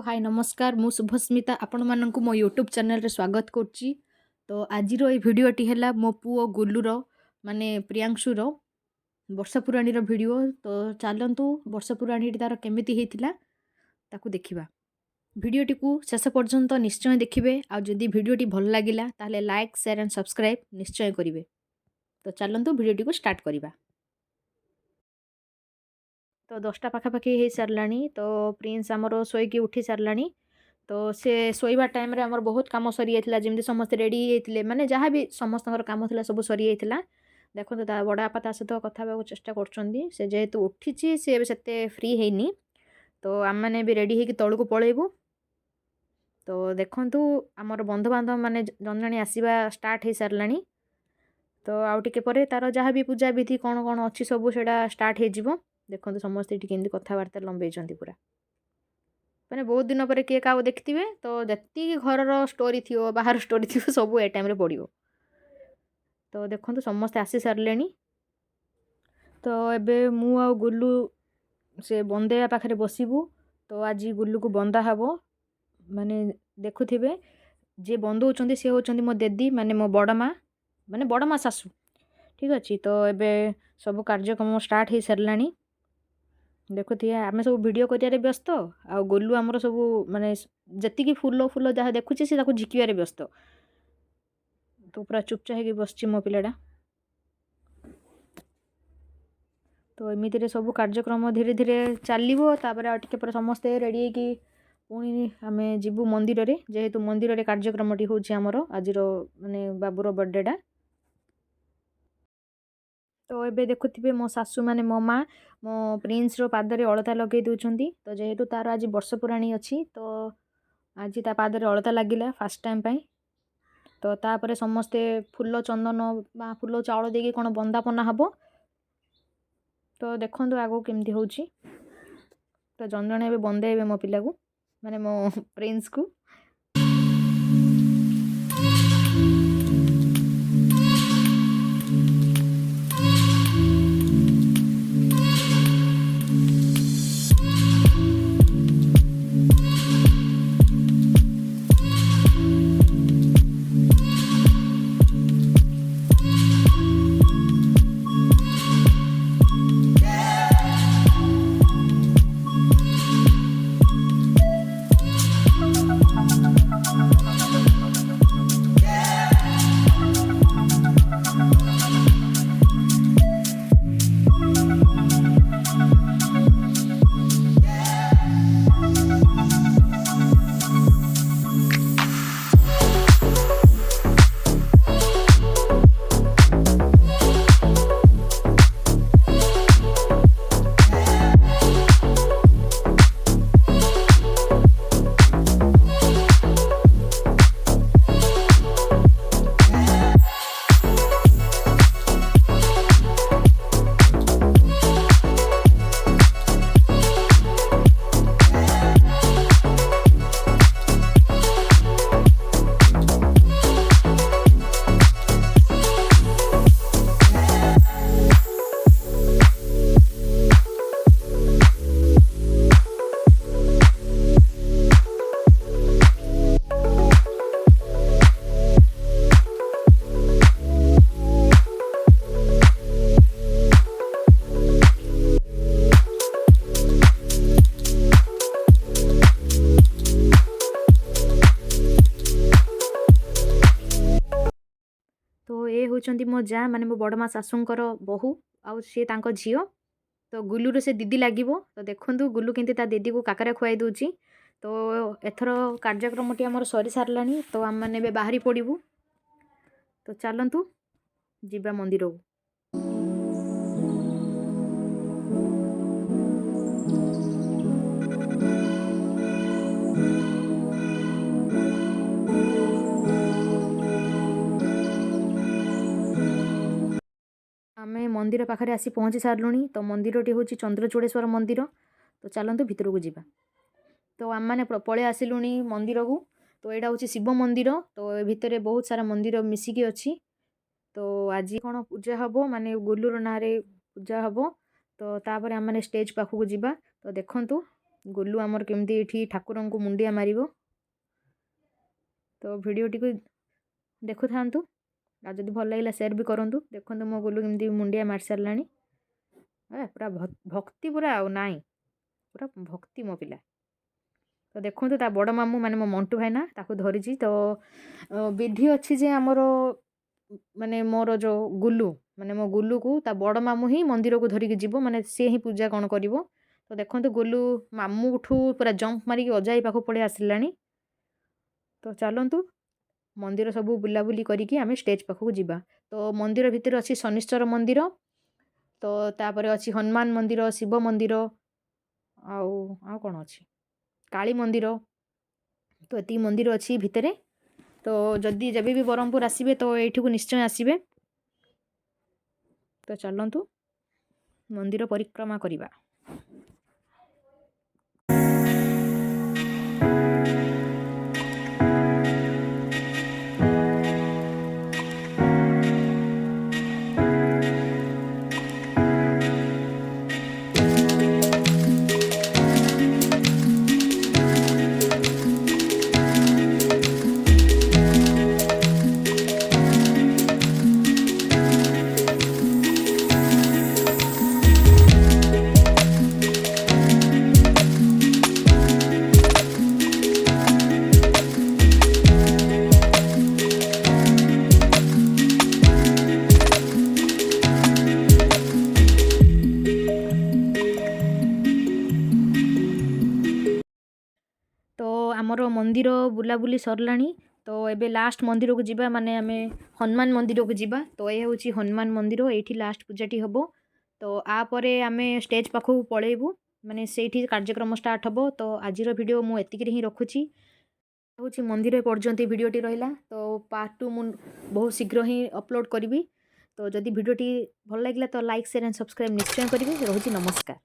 हाय नमस्कार मु शुभस्मिता आपण मानक मो यूट्यूब चैनल रे स्वागत करची। तो आज ये भिडटी है मो पुओ गुल्लूर माने प्रियांशुर वर्षा पुराणी भिडियो। तो चलतु वर्षा पुराणी तार केमिति हेतिला ताकू देखिबा। भिडियोटी को शेष पर्यंत निश्चय देखिबे। आ जदि भिडियोटी भल लागिला ताहले लाइक शेयर एंड सब्सक्राइब निश्चय करिवे। तो चलतु भिडियोटी को स्टार्ट करिबा। तो 10टा पाखापाखि हो सारा। तो प्रिंस आमर शोक उठी सारा। तो से शोवा टाइम रे आमर बहुत कम सरी जाता जमी समस्त रेडी होते माने जहाँ भी समस्त कम था सब सरी जाता। देखो तो बड़ा आपा ता सहित कथा चेष्टा कर जेहेतु उठी सी से फ्री हैनी। तो आम मैंने भी रेडी होगी तौक पलैबू। तो देखु आमर बंधुबांधव मैंने जन जन आसवा स्टार्ट हो सारा। तो आउ टिके परे तार जहाँ भी पूजा विधि कौन कौन अच्छी सबू से स्टार्ट हो। देखो समस्ते ये कथबार्ता लंबे पूरा मैंने बहुत दिन पर किए क्या देखिए। तो जी घर स्टोरी थी बाहर स्टोरी थी सब ए टाइम पड़ो। तो देखो समस्ते आसी सारे। तो एबे मु आ गुल्लू से बंदेया पाखे बसबू। तो आज गुल्लू को बंदा हम माने देखुवे जे बंदौं सी हूँ मो दीदी माने मो बड़ माँ माने बड़ माँ सासू। ठीक अच्छे। तो एबे सब कार्यक्रम स्टार्ट हो सारा। देखुए आम सब वीडियो कर व्यस्त आ गोलू आमर सब माने जी फूल फूल जहाँ देखुचे सी झिकबार व्यस्त। तो पूरा चुपचाप हो बस मो पिलाटा। तो एमती सब कार्यक्रम धीरे धीरे चलो। टे समस्ते रेडी होगी पुणी आम जीवु मंदिर रे जेहेतु मंदिर रे कार्यक्रम होमर आज माने बाबूर बर्थडेटा। तो ये देखुवे मो सासू माने मो माँ मो प्रिंस रो पादरे अलता लगे दौरान। तो जेहेतु तार आज वर्ष पुराणी अच्छी तो आज ता पादरे अलता लगिला फास्ट टाइम पाई। तो तापर समस्ते फूल चंदन बा फूल चाउल देकी कौन बंदापना हम। तो देखो आगो केमती हो। तो जन जन ए बंदेबे मो पिला को माने मो प्रिंस को। तो ये होचंती मो जा माने मो बड़ माँ सासूंकर बहु आउ सी तांको झियो। तो गुल्लू से दीदी लगे। तो देखो गुल्लू केंती ता दीदी को काकरा खुआई दूची। तो एथर कार्यक्रमटी आमर सरी सारा। तो आम मैंने बाहरी पड़ू। तो चलतु जीवा मंदिर को। आमे मंदिर पाखे आसी पहुँची सारूँ। तो मंदिरटी हूँ चंद्रचूड़ेश्वर मंदिर। तो चलतु भितर को जीवा। तो आम मैंने पलि आसिलु मंदिर को। तो यहाँ हूँ शिव मंदिर। तो भितर बहुत सारा मंदिर मिसिकी अच्छी। तो आज कौन पूजा हम माने गुल्लूर ना रे पूजा हम। तो तापर आम मैंने स्टेज पाखक जीवा। तो देखंतु ଗୁଲୁ ଆମର କେମିତି ଏଠି ଠାକୁରଙ୍କୁ ମୁଣ୍ଡିଆ ମାରିବ। ତ ଭିଡ଼ିଓଟିକୁ ଦେଖୁଥାନ୍ତୁ ଆଉ ଯଦି ଭଲ ଲାଗିଲା ସେୟାର ବି କରନ୍ତୁ। ଦେଖନ୍ତୁ ମୋ ଗୁଲୁ କେମିତି ମୁଣ୍ଡିଆ ମାରି ସାରିଲାଣି। ପୁରା ଭକ୍ତି ପୁରା ଆଉ ନାହିଁ, ପୁରା ଭକ୍ତି ମୋ ପିଲା। ତ ଦେଖନ୍ତୁ ତା ବଡ଼ ମାମୁଁ ମାନେ ମୋ ମଣ୍ଟୁ ଭାଇନା ତାକୁ ଧରିଛି। ତ ବିଧି ଅଛି ଯେ ଆମର ମାନେ ମୋର ଯେଉଁ ଗୁଲୁ ମାନେ ମୋ ଗୁଲୁକୁ ତା ବଡ଼ ମାମୁଁ ହିଁ ମନ୍ଦିରକୁ ଧରିକି ଯିବ, ମାନେ ସିଏ ହିଁ ପୂଜା କ'ଣ କରିବ। ତ ଦେଖନ୍ତୁ ଗୁଲୁ ମାମୁଁଠୁ ପୁରା ଜମ୍ପ ମାରିକି ଅଜାଇ ପାଖକୁ ପଳେଇ ଆସିଲାଣି। ତ ଚାଲନ୍ତୁ ମନ୍ଦିର ସବୁ ବୁଲାବୁଲି କରିକି ଆମେ ଷ୍ଟେଜ୍ ପାଖକୁ ଯିବା। ତ ମନ୍ଦିର ଭିତରେ ଅଛି ଶନିଶ୍ଚର ମନ୍ଦିର, ତ ତାପରେ ଅଛି ହନୁମାନ ମନ୍ଦିର, ଶିବ ମନ୍ଦିର, ଆଉ କ'ଣ ଅଛି କାଳୀ ମନ୍ଦିର। ତ ଏତିକି ମନ୍ଦିର ଅଛି ଭିତରେ। ତ ଯଦି ଯେବେ ବି ବ୍ରହ୍ମପୁର ଆସିବେ ତ ଏଇଠିକୁ ନିଶ୍ଚୟ ଆସିବେ। ତ ଚାଲନ୍ତୁ ମନ୍ଦିର ପରିକ୍ରମା କରିବା। ତ ଆମର ମନ୍ଦିର ବୁଲାବୁଲି ସରିଲାଣି। ତ ଏବେ ଲାଷ୍ଟ ମନ୍ଦିରକୁ ଯିବା, ମାନେ ଆମେ ହନୁମାନ ମନ୍ଦିରକୁ ଯିବା। ତ ଏ ହେଉଛି ହନୁମାନ ମନ୍ଦିର, ଏଇଠି ଲାଷ୍ଟ ପୂଜାଟି ହେବ। ତ ପରେ ଆମେ ଷ୍ଟେଜ୍ ପାଖକୁ ପଳେଇବୁ, ମାନେ ସେଇଠି କାର୍ଯ୍ୟକ୍ରମ ଷ୍ଟାର୍ଟ ହେବ। ତ ଆଜିର ଭିଡ଼ିଓ ମୁଁ ଏତିକିରେ ହିଁ ରଖୁଛି। ହେଉଛି ମନ୍ଦିର ପର୍ଯ୍ୟନ୍ତ ଭିଡ଼ିଓଟି ରହିଲା। ତ ପାର୍ଟ 2 ମୁଁ ବହୁତ ଶୀଘ୍ର ହିଁ ଅପଲୋଡ଼ କରିବି। ତ ଯଦି ଭିଡ଼ିଓଟି ଭଲ ଲାଗିଲା ତ ଲାଇକ୍, ସେୟାର ଆଣ୍ଡ ସବସ୍କ୍ରାଇବ୍ ନିଶ୍ଚୟ କରିବେ। ରହୁଛି, ନମସ୍କାର।